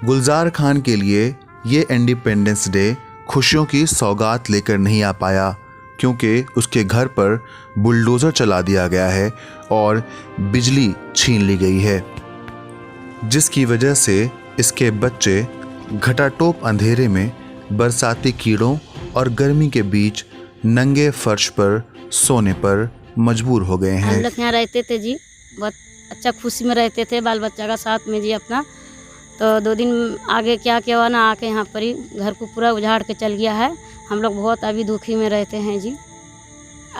गुलजार खान के लिए ये इंडिपेंडेंस डे खुशियों की सौगात लेकर नहीं आ पाया, क्योंकि उसके घर पर बुलडोज़र चला दिया गया है और बिजली छीन ली गई है, जिसकी वजह से इसके बच्चे घटाटोप अंधेरे में बरसाती कीड़ों और गर्मी के बीच नंगे फर्श पर सोने पर मजबूर हो गए हैं। हम लोग यहाँ रहते थे जी, बहुत अच्छा खुशी में रहते थे बाल बच्चा का साथ में जी अपना। तो 2 दिन आगे क्या क्या हुआ ना, आके यहाँ पर ही घर को पूरा उजाड़ के चल गया है। हम लोग बहुत अभी दुखी में रहते हैं जी।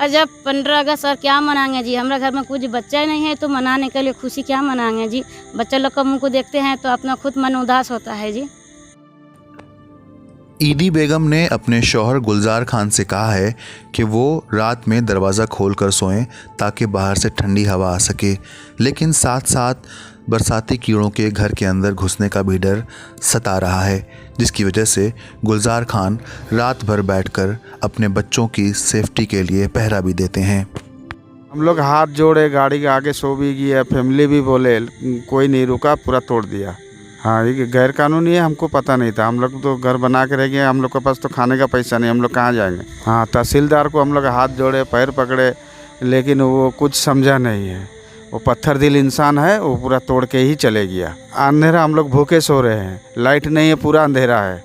जब 15 अगस्त सर क्या मनाएंगे जी, हमारे घर में कुछ बच्चा नहीं है तो मनाने के लिए खुशी क्या मनाएंगे जी। बच्चे लोग का मुँह को देखते हैं तो अपना खुद मन उदास होता है जी। ईदी बेगम ने अपने शौहर गुलजार खान से कहा है कि वो रात में दरवाज़ा खोलकर सोएं ताकि बाहर से ठंडी हवा आ सके, लेकिन साथ साथ बरसाती कीड़ों के घर के अंदर घुसने का भी डर सता रहा है, जिसकी वजह से गुलजार खान रात भर बैठकर अपने बच्चों की सेफ्टी के लिए पहरा भी देते हैं। हम लोग हाथ जोड़े, गाड़ी के आगे सो भी गया, फैमिली भी बोले, कोई नहीं रुका, पूरा तोड़ दिया। हाँ, ये गैर कानूनी है, हमको पता नहीं था। हम लोग तो घर बना के रह गए, हम लोग के पास तो खाने का पैसा नहीं, हम लोग कहाँ जाएंगे। हाँ, तहसीलदार को हम लोग हाथ जोड़े, पैर पकड़े, लेकिन वो कुछ समझा नहीं है। वो पत्थर दिल इंसान है, वो पूरा तोड़ के ही चले गया। अंधेरा, हम लोग भूखे सो रहे हैं, लाइट नहीं है, पूरा अंधेरा है,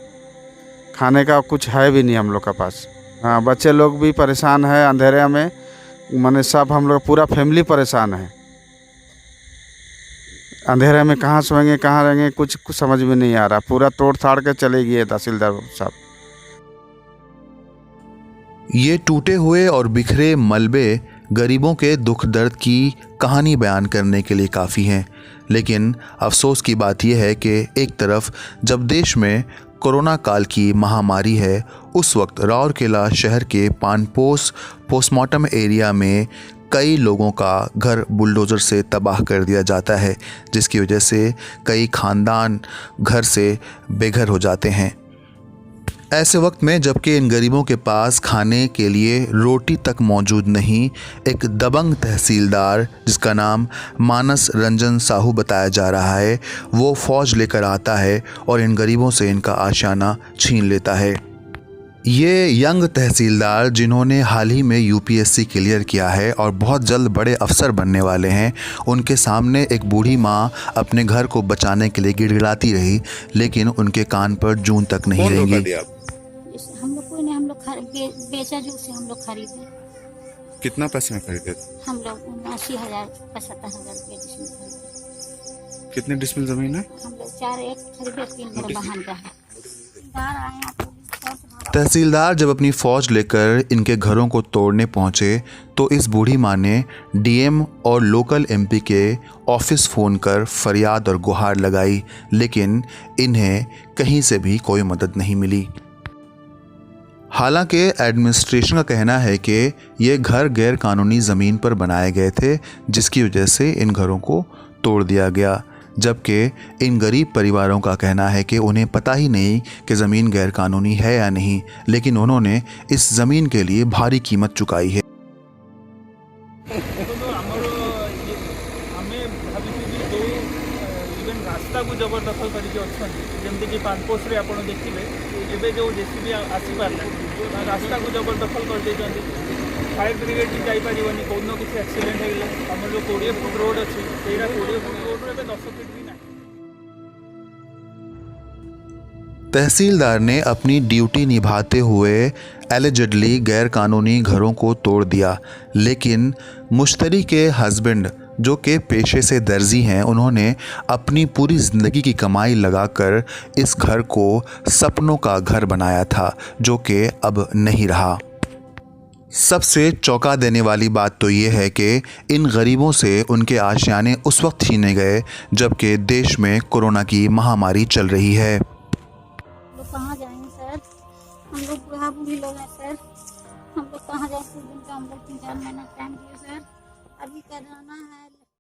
खाने का कुछ है भी नहीं हम लोग के पास। हाँ, बच्चे लोग भी परेशान है अंधेरे में, माने सब हम लोग पूरा फैमिली परेशान है। अंधेरे में कहाँ सोएंगे, कहाँ रहेंगे, कुछ समझ में नहीं आ रहा। पूरा तोड़ ताड़ के चले गए तहसीलदार साहब। ये टूटे हुए और बिखरे मलबे गरीबों के दुख दर्द की कहानी बयान करने के लिए काफ़ी हैं, लेकिन अफसोस की बात यह है कि एक तरफ जब देश में कोरोना काल की महामारी है, उस वक्त राउरकेला शहर के पानपोस पोस्टमार्टम एरिया में कई लोगों का घर बुलडोज़र से तबाह कर दिया जाता है, जिसकी वजह से कई खानदान घर से बेघर हो जाते हैं। ऐसे वक्त में जबकि इन गरीबों के पास खाने के लिए रोटी तक मौजूद नहीं, एक दबंग तहसीलदार जिसका नाम मानस रंजन साहू बताया जा रहा है, वो फ़ौज लेकर आता है और इन गरीबों से इनका आशियाना छीन लेता है। ये यंग तहसीलदार जिन्होंने हाल ही में यूपीएससी क्लियर किया है और बहुत जल्द बड़े अफसर बनने वाले हैं, उनके सामने एक बूढ़ी माँ अपने घर को बचाने के लिए गिड़गिड़ाती रही, लेकिन उनके कान पर जून तक नहीं रेंगी। हम लोग कोई नहीं, हम लोग बेचा जो उसे हम लोग खरीदे। कितना पैसे में खरीदे थे? हम लोग 80,000 75,000 रुपये डिसमिल खरीदे। कितने डिसमिल जमीन है? हम लोग 4 एक खरीदे, 3 घर बहन का है। बाहर आए हैं तो तहसीलदार जब अपनी फ़ौज लेकर इनके घरों को तोड़ने पहुंचे तो इस बूढ़ी माँ ने डीएम और लोकल एमपी के ऑफिस फ़ोन कर फरियाद और गुहार लगाई, लेकिन इन्हें कहीं से भी कोई मदद नहीं मिली। हालांकि एडमिनिस्ट्रेशन का कहना है कि ये घर गैर कानूनी ज़मीन पर बनाए गए थे, जिसकी वजह से इन घरों को तोड़ दिया गया, जबकि इन गरीब परिवारों का कहना है कि उन्हें पता ही नहीं कि ज़मीन गैर कानूनी है या नहीं, लेकिन उन्होंने इस ज़मीन के लिए भारी कीमत चुकाई है। रास्ता को जबरदखल करके पानपोस रे आपण देखिए एवं जो जेसीबी आसी पार्ला रास्ता को जबरदखल कर फायर ब्रिगेड भी जापर कौन किसी एक्सीडेंट है। आम जो 20 फुट रोड अच्छी 20 फुट रोड 10 फुट भी ना। तहसीलदार ने अपनी ड्यूटी निभाते हुए एलिजिडली गैर कानूनी घरों को तोड़ दिया, लेकिन मुश्तरी के हस्बैंड जो कि पेशे से दर्जी हैं, उन्होंने अपनी पूरी ज़िंदगी की कमाई लगाकर इस घर को सपनों का घर बनाया था, जो कि अब नहीं रहा। सबसे चौंका देने वाली बात तो ये है कि इन गरीबों से उनके आशियाने उस वक्त छीने गए जबकि देश में कोरोना की महामारी चल रही है। लोग कहाँ जाएंगे सर, हम लोग बूढ़ा बूढ़ी लोग हैं सर, हम लोग कहाँ जाएंगे। हम लोग 3-4 महीना टाइम दिए सर, अभी करना है।